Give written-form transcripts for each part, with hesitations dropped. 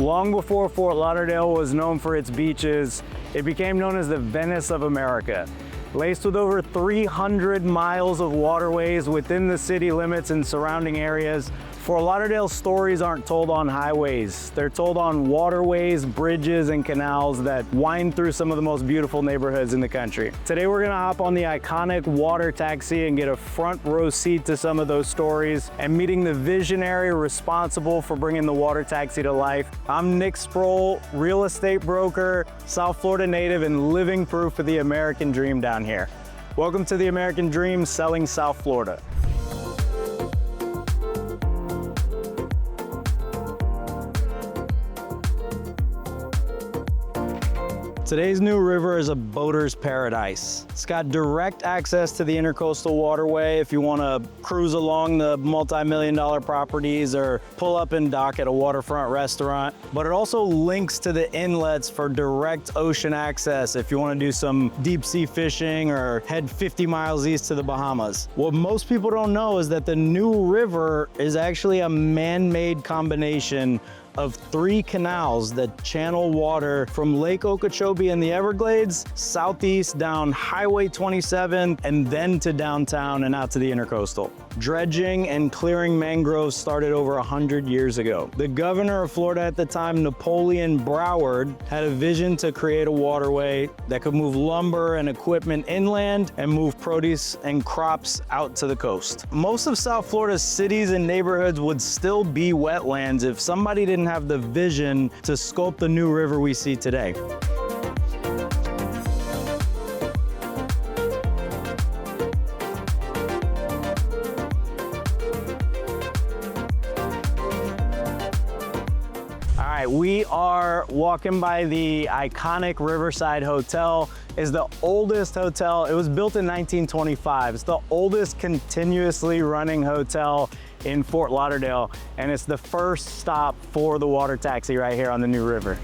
Long before Fort Lauderdale was known for its beaches, it became known as the Venice of America. Laced with over 300 miles of waterways within the city limits and surrounding areas, Fort Lauderdale's stories aren't told on highways. They're told on waterways, bridges, and canals that wind through some of the most beautiful neighborhoods in the country. Today we're gonna hop on the iconic water taxi and get a front row seat to some of those stories and meeting the visionary responsible for bringing the water taxi to life. I'm Nick Sproul, real estate broker, South Florida native, and living proof of the American dream down here. Welcome to the American Dream, selling South Florida. Today's new river is a boater's paradise. It's got direct access to the intra-coastal waterway if you want to cruise along the multi-million-dollar properties or pull up and dock at a waterfront restaurant. But it also links to the inlets for direct ocean access if you want to do some deep sea fishing or head 50 miles east to the Bahamas. What most people don't know is that the new river is actually a man-made combination of 3 canals that channel water from Lake Okeechobee in the Everglades, southeast down Highway 27, and then to downtown and out to the intercoastal. Dredging and clearing mangroves started over 100 years ago. The governor of Florida at the time, Napoleon Broward, had a vision to create a waterway that could move lumber and equipment inland and move produce and crops out to the coast. Most of South Florida's cities and neighborhoods would still be wetlands if somebody didn't have the vision to sculpt the new river we see today. We are walking by the iconic Riverside Hotel. It's the oldest hotel. It was built in 1925. It's the oldest continuously running hotel in Fort Lauderdale, and it's the first stop for the water taxi right here on the new river.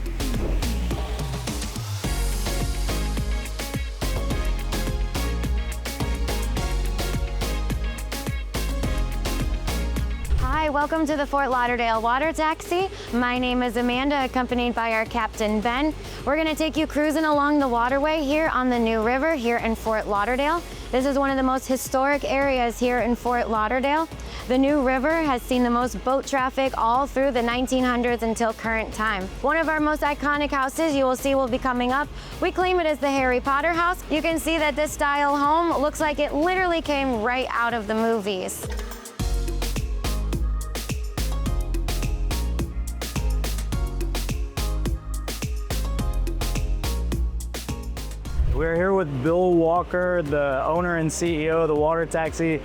Hi, welcome to the Fort Lauderdale Water Taxi. My name is Amanda, accompanied by our captain, Ben. We're gonna take you cruising along the waterway here on the new river here in Fort Lauderdale. This is one of the most historic areas here in Fort Lauderdale. The new river has seen the most boat traffic all through the 1900s until current time. One of our most iconic houses you will see will be coming up. We claim it as the Harry Potter house. You can see that this style home looks like it literally came right out of the movies. We're here with Bill Walker, the owner and CEO of the Water Taxi.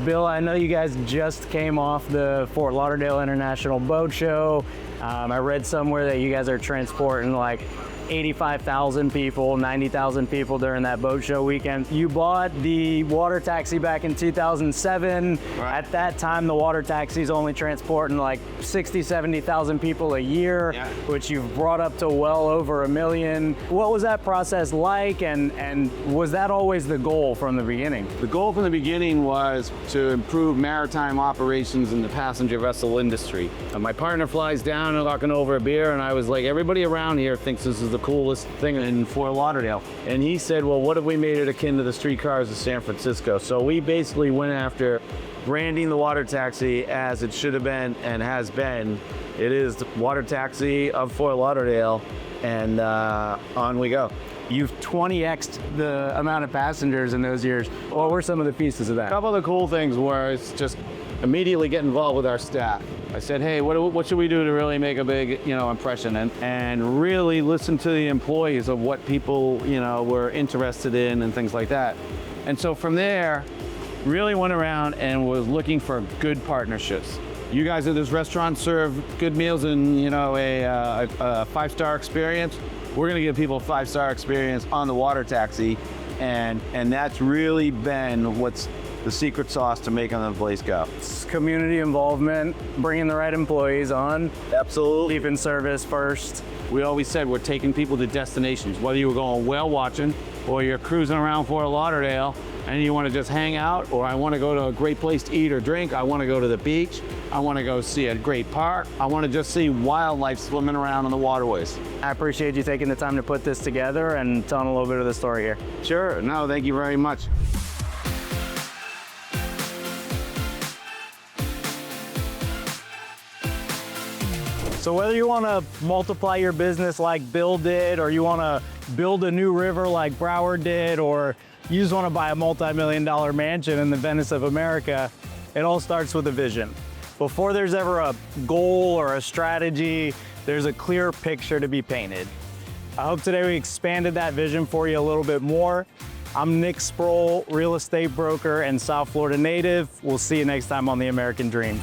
Bill, I know you guys just came off the Fort Lauderdale International Boat Show. I read somewhere that you guys are transporting like 85,000 people, 90,000 people during that boat show weekend. You bought the water taxi back in 2007. Right. At that time, the water taxi's only transporting like 60, 70,000 people a year, yeah, which you've brought up to well over 1 million. What was that process like, and was that always the goal from the beginning? The goal from the beginning was to improve maritime operations in the passenger vessel industry. My partner flies down and talking over a beer, and I was like, everybody around here thinks this is the coolest thing in Fort Lauderdale. And he said, well, what if we made it akin to the streetcars of San Francisco? So we basically went after branding the water taxi as it should have been and has been. It is the water taxi of Fort Lauderdale, and on we go. You've 20x'd the amount of passengers in those years. What were some of the pieces of that? A couple of the cool things were it's just immediately get involved with our staff. I said, hey, what should we do to really make a big, impression and really listen to the employees of what people, were interested in and things like that. And so from there, really went around and was looking for good partnerships. You guys at this restaurant serve good meals and, a 5-star experience. We're gonna give people a 5-star experience on the water taxi. And that's really been what's the secret sauce to making the place go. It's community involvement, bringing the right employees on. Absolutely. Keeping service first. We always said we're taking people to destinations, whether you were going whale watching or you're cruising around Fort Lauderdale and you want to just hang out, or I want to go to a great place to eat or drink, I want to go to the beach, I want to go see a great park, I want to just see wildlife swimming around on the waterways. I appreciate you taking the time to put this together and telling a little bit of the story here. Sure, no, thank you very much. So whether you want to multiply your business like Bill did, or you want to build a new river like Broward did, or you just want to buy a multi-million-dollar mansion in the Venice of America, it all starts with a vision. Before there's ever a goal or a strategy, there's a clear picture to be painted. I hope today we expanded that vision for you a little bit more. I'm Nick Sproul, real estate broker and South Florida native. We'll see you next time on The American Dream.